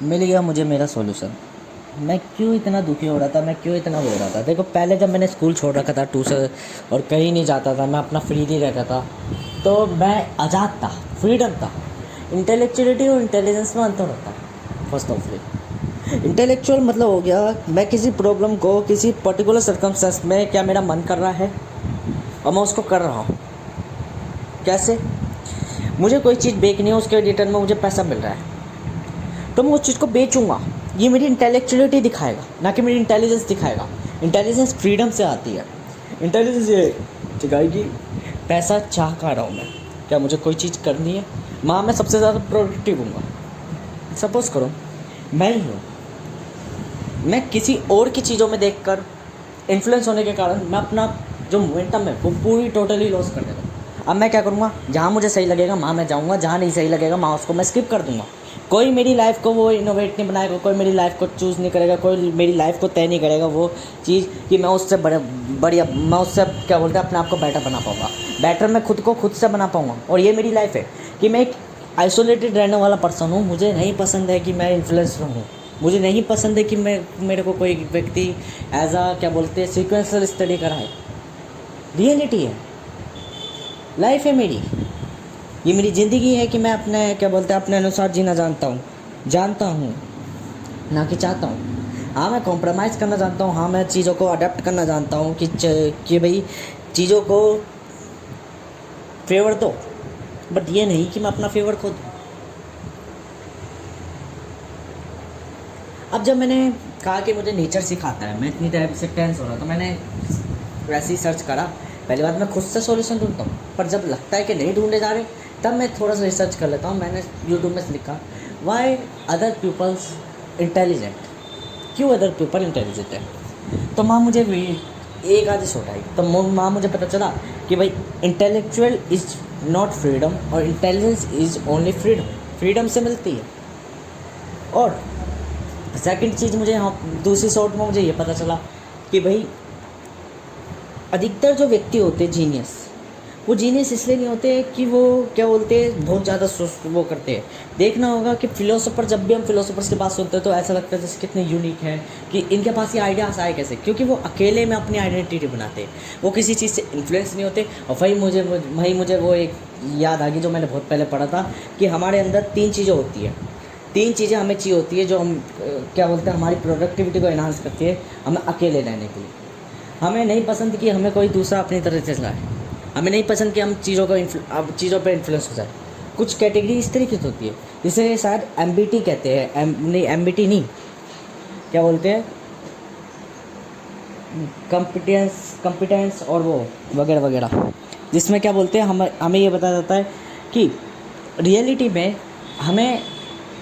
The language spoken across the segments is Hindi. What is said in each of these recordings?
मिल गया मुझे मेरा सॉल्यूशन। मैं क्यों इतना दुखी हो रहा था, मैं क्यों इतना हो रहा था। देखो, पहले जब मैंने स्कूल छोड़ रखा था ट्यूशन और कहीं नहीं जाता था, मैं अपना फ्रीली रहता था, तो मैं आज़ाद था, फ्रीडम था। इंटेलेक्चुअलिटी और इंटेलिजेंस में अंतर होता है। फर्स्ट ऑफ ऑल, इंटेलेक्चुअल मतलब हो गया मैं किसी प्रॉब्लम को किसी पर्टिकुलर सर्कमस्टेंस में क्या मेरा मन कर रहा है और मैं उसको कर रहा हूँ। कैसे? मुझे कोई चीज़ बेचनी है, उसके रिटर्न में मुझे पैसा मिल रहा है, तो मैं उस चीज़ को बेचूंगा। ये मेरी इंटेलेक्चुअलिटी दिखाएगा, ना कि मेरी इंटेलिजेंस दिखाएगा। इंटेलिजेंस फ्रीडम से आती है। इंटेलिजेंस ये दिखाएगी पैसा चाह कर रहा हूँ मैं, क्या मुझे कोई चीज़ करनी है, माँ मैं सबसे ज़्यादा प्रोडक्टिव हूँ। सपोज़ करो मैं ही हूँ, मैं किसी और की चीज़ों में देखकर इन्फ्लुएंस होने के कारण मैं अपना जो मोमेंटम है वो पूरी टोटली लॉस कर देता हूँ। अब मैं क्या करूँगा, जहाँ मुझे सही लगेगा वहाँ मैं जाऊँगा, जहाँ नहीं सही लगेगा वहाँ उसको मैं स्किप कर दूँगा। कोई मेरी लाइफ को वो इनोवेट नहीं बनाएगा, कोई मेरी लाइफ को चूज़ नहीं करेगा, कोई मेरी लाइफ को तय नहीं करेगा वो चीज़ कि मैं उससे बढ़िया मैं उससे क्या बोलते हैं अपने आप को बेटर बना पाऊँगा। बेटर मैं खुद को खुद से बना पाऊँगा। और ये मेरी लाइफ है कि मैं एक आइसोलेटेड रहने वाला पर्सन हूँ। मुझे नहीं पसंद है कि मैं इन्फ्लुएंस रहूँ। मुझे नहीं पसंद है कि मेरे को कोई व्यक्ति एज आ क्या बोलते हैं सीक्वेंसर स्टडी कराए। रियलिटी है, लाइफ है मेरी, ये मेरी ज़िंदगी है कि मैं अपने क्या बोलते हैं अपने अनुसार जीना जानता हूँ, ना कि चाहता हूँ। हाँ, मैं कॉम्प्रोमाइज़ करना जानता हूँ, हाँ मैं चीज़ों को अडेप्ट करना जानता हूँ कि भाई चीज़ों को फेवर दो, बट ये नहीं कि मैं अपना फेवर खो दूँ। अब जब मैंने कहा कि मुझे नेचर सिखाता है, मैं इतनी टाइम से टेंस हो रहा, तो मैंने वैसे ही सर्च करा। पहली बात मैं खुद से सॉल्यूशन ढूंढता हूँ, पर जब लगता है कि नहीं ढूंढे जा रहे तब मैं थोड़ा सा रिसर्च कर लेता हूँ। मैंने यूट्यूब में लिखा वाई अदर पीपल्स इंटेलिजेंट, क्यों अदर पीपल इंटेलिजेंट है। तो माँ मुझे एक आधी सोट आई, तो माँ मुझे पता चला कि भाई इंटेलेक्चुअल इज़ नॉट फ्रीडम और intelligence is only freedom. Freedom से मिलती है। और सेकंड चीज़ मुझे यहाँ दूसरी शॉर्ट में मुझे ये पता चला कि भाई अधिकतर जो व्यक्ति होते हैं जीनियस, वो जीनियस इसलिए नहीं होते कि वो क्या बोलते हैं बहुत ज़्यादा वो करते हैं। देखना होगा कि फिलोसोफर, जब भी हम फिलोसोफर्स के पास सुनते हैं तो ऐसा लगता है जैसे कितने यूनिक है कि इनके पास ये आइडियाज़ आए कैसे, क्योंकि वो अकेले में अपनी आइडेंटिटी बनाते हैं, वो किसी चीज़ से इन्फ्लुएंस नहीं होते। और वही मुझे वो एक याद आ गई जो मैंने बहुत पहले पढ़ा था कि हमारे अंदर तीन चीज़ें होती हैं, तीन चीज़ें हमें चाहिए होती है जो हम क्या बोलते हैं हमारी प्रोडक्टिविटी को एनहांस करती है हमें अकेले रहने के लिए। हमें नहीं पसंद कि हमें कोई दूसरा अपनी तरह से चलाए, हमें नहीं पसंद कि हम चीज़ों पर इन्फ्लुएंस हो जाए। कुछ कैटेगरी इस तरीके से होती है जिसे शायद एमबीटी कहते हैं, नहीं एमबीटी नहीं, क्या बोलते हैं कॉम्पिटेंस और वो वगैरह वगैरह, जिसमें क्या बोलते हैं हमें ये बताया जाता है कि रियलिटी में हमें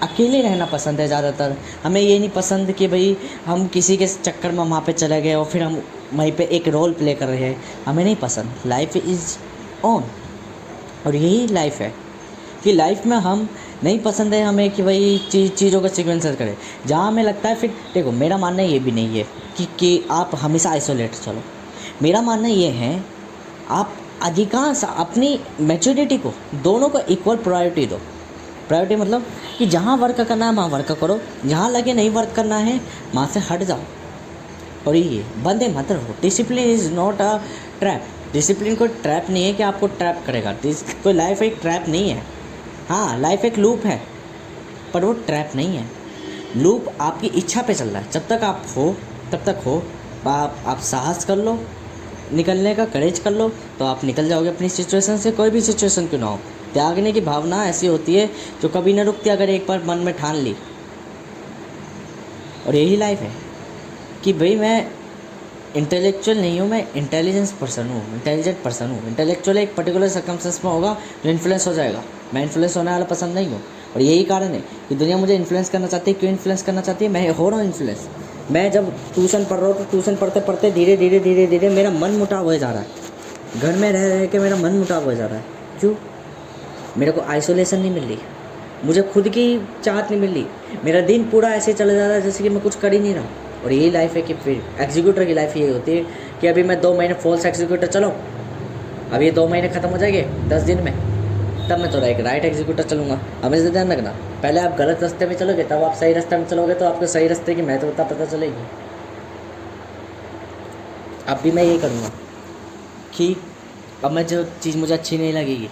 अकेले रहना पसंद है ज़्यादातर। हमें ये नहीं पसंद कि भाई हम किसी के चक्कर में वहाँ पे चले गए और फिर हम वहीं पे एक रोल प्ले कर रहे हैं, हमें नहीं पसंद। लाइफ इज़ ऑन, और यही लाइफ है कि लाइफ में हम नहीं पसंद है हमें कि भाई चीज़ों का सीक्वेंसर करें। जहाँ हमें लगता है, फिर देखो मेरा मानना ये भी नहीं है कि आप हमेशा आइसोलेट चलो। मेरा मानना ये है आप अधिकांश अपनी मैच्योरिटी को दोनों को इक्वल प्रायोरिटी दो। प्रायोरिटी मतलब कि जहाँ वर्क करना है वहाँ वर्क करो, जहाँ लगे नहीं वर्क करना है वहाँ से हट जाओ। और ये बंदे मत रहो। Discipline is not a trap. Discipline कोई ट्रैप नहीं है कि आपको ट्रैप करेगा। कोई लाइफ एक ट्रैप नहीं है। हाँ, लाइफ एक लूप है, पर वो ट्रैप नहीं है। लूप आपकी इच्छा पे चल रहा है। जब तक आप हो तब तक हो। आप साहस कर लो, निकलने का करेज कर लो, तो आप निकल जाओगे अपनी सिचुएशन से, कोई भी सिचुएशन क्यों ना हो। त्यागने की भावना ऐसी होती है जो कभी ना रुकती अगर एक बार मन में ठान ली। और यही लाइफ है कि भाई मैं इंटेलेक्चुअल नहीं हूँ, मैं इंटेलिजेंस पर्सन हूँ, इंटेलिजेंट पर्सन हूँ। इंटेलेक्चुअल एक पर्टिकुलर सर्कमस्टेंस में होगा जो इन्फ्लुएंस हो जाएगा। मैं इन्फ्लुएंस होने वाला पसंद नहीं हूँ। और यही कारण है कि दुनिया मुझे इन्फ्लुएंस करना चाहती है। क्यों इन्फ्लुएंस करना चाहती है? मैं हो रहा हूँ इन्फ्लुएंस। मैं जब ट्यूशन पढ़ रहा हूँ तो ट्यूशन पढ़ते पढ़ते धीरे धीरे मेरा मन मुटाव हो जा रहा है। घर में रह के मेरा मन मुटाव हो जा रहा है। क्यों? मेरे को आइसोलेशन नहीं मिल रही, मुझे खुद की चाहत नहीं मिल रही। मेरा दिन पूरा ऐसे चला जा रहा है जैसे कि मैं कुछ कर ही नहीं रहा। और यही लाइफ है कि फिर एग्जीक्यूटर की लाइफ यही होती है कि अभी मैं 2 महीने फॉल्स एग्जीक्यूटर चलो, अब ये 2 महीने ख़त्म हो जाएंगे 10 दिन में, तब मैं थोड़ा एक राइट एग्जीक्यूटर चलूँगा। हमेशा ध्यान रखना, पहले आप गलत रास्ते में चलोगे तब आप सही रास्ते में चलोगे, तो आपको सही रास्ते की महत्वता पता चलेगी। अब भी मैं यही करूँगा कि अब मैं जो चीज़ मुझे अच्छी नहीं लगेगी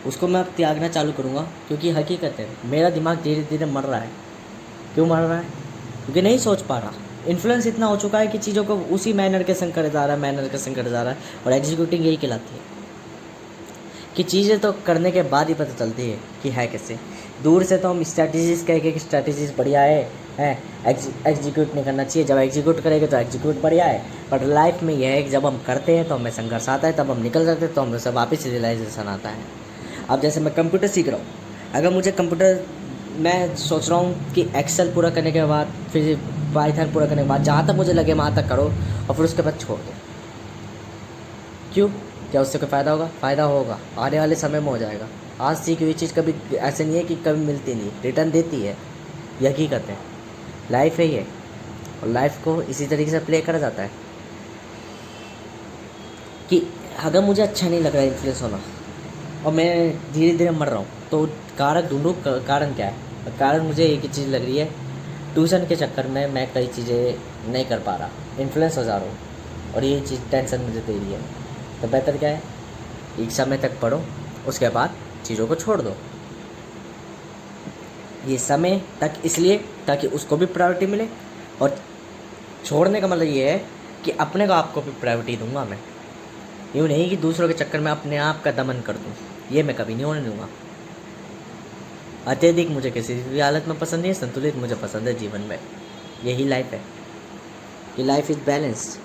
उसको मैं अब त्यागना चालू करूँगा, क्योंकि हकीकत है मेरा दिमाग धीरे धीरे मर रहा है। क्यों मर रहा है? क्योंकि नहीं सोच पा रहा। इन्फ्लुएंस इतना हो चुका है कि चीज़ों को उसी मैनर के संग करे जा रहा है, मैनर के संग करे जा रहा है। और एग्जीक्यूटिंग यही कहलाती है कि चीज़ें तो करने के बाद ही पता चलती है कि है कैसे। दूर से तो हम स्ट्रैटेजीज कह के कि स्ट्रैटेजीज बढ़िया है एग्जीक्यूट नहीं करना चाहिए। जब एग्जीक्यूट करेंगे तो एग्जीक्यूट बढ़िया है, बट लाइफ में यह है कि जब हम करते हैं तो हमें संघर्ष आता है, तब हम निकल जाते हैं तो हमें सब वापस रियलाइजेशन आता है। अब जैसे मैं कंप्यूटर सीख रहा हूँ, अगर मुझे कंप्यूटर, मैं सोच रहा हूँ कि एक्सेल पूरा करने के बाद फिर पाइथन पूरा करने के बाद जहाँ तक मुझे लगे वहाँ तक करो और फिर उसके बाद छोड़ दो। क्यों? क्या उससे कोई फ़ायदा होगा? फ़ायदा होगा, आने वाले समय में हो जाएगा। आज सीखी हुई चीज़ कभी ऐसे नहीं है कि कभी मिलती नहीं, रिटर्न देती है, ये हकीकत है। लाइफ है ये, और लाइफ को इसी तरीके से प्ले करा जाता है कि अगर मुझे अच्छा नहीं लग रहा है इन्फ्लुएंस होना और मैं धीरे धीरे मर रहा हूँ, तो कारक ढूंढूँ। कारण क्या है? कारण मुझे एक ही चीज़ लग रही है, ट्यूशन के चक्कर में मैं कई चीज़ें नहीं कर पा रहा, इन्फ्लुएंस हो जा रहा हूँ, और ये चीज़ टेंशन मुझे दे रही है। तो बेहतर क्या है, एक समय तक पढ़ो, उसके बाद चीज़ों को छोड़ दो। ये समय तक इसलिए ताकि उसको भी प्रायोरिटी मिले, और छोड़ने का मतलब ये है कि अपने को आपको भी प्रायोरिटी दूंगा मैं। यूँ नहीं कि दूसरों के चक्कर में अपने आप का दमन कर दूँ, ये मैं कभी नहीं होने दूंगा। अत्यधिक मुझे किसी भी हालत में पसंद नहीं है, संतुलित मुझे पसंद है जीवन में। यही लाइफ है कि लाइफ इज़ बैलेंस्ड।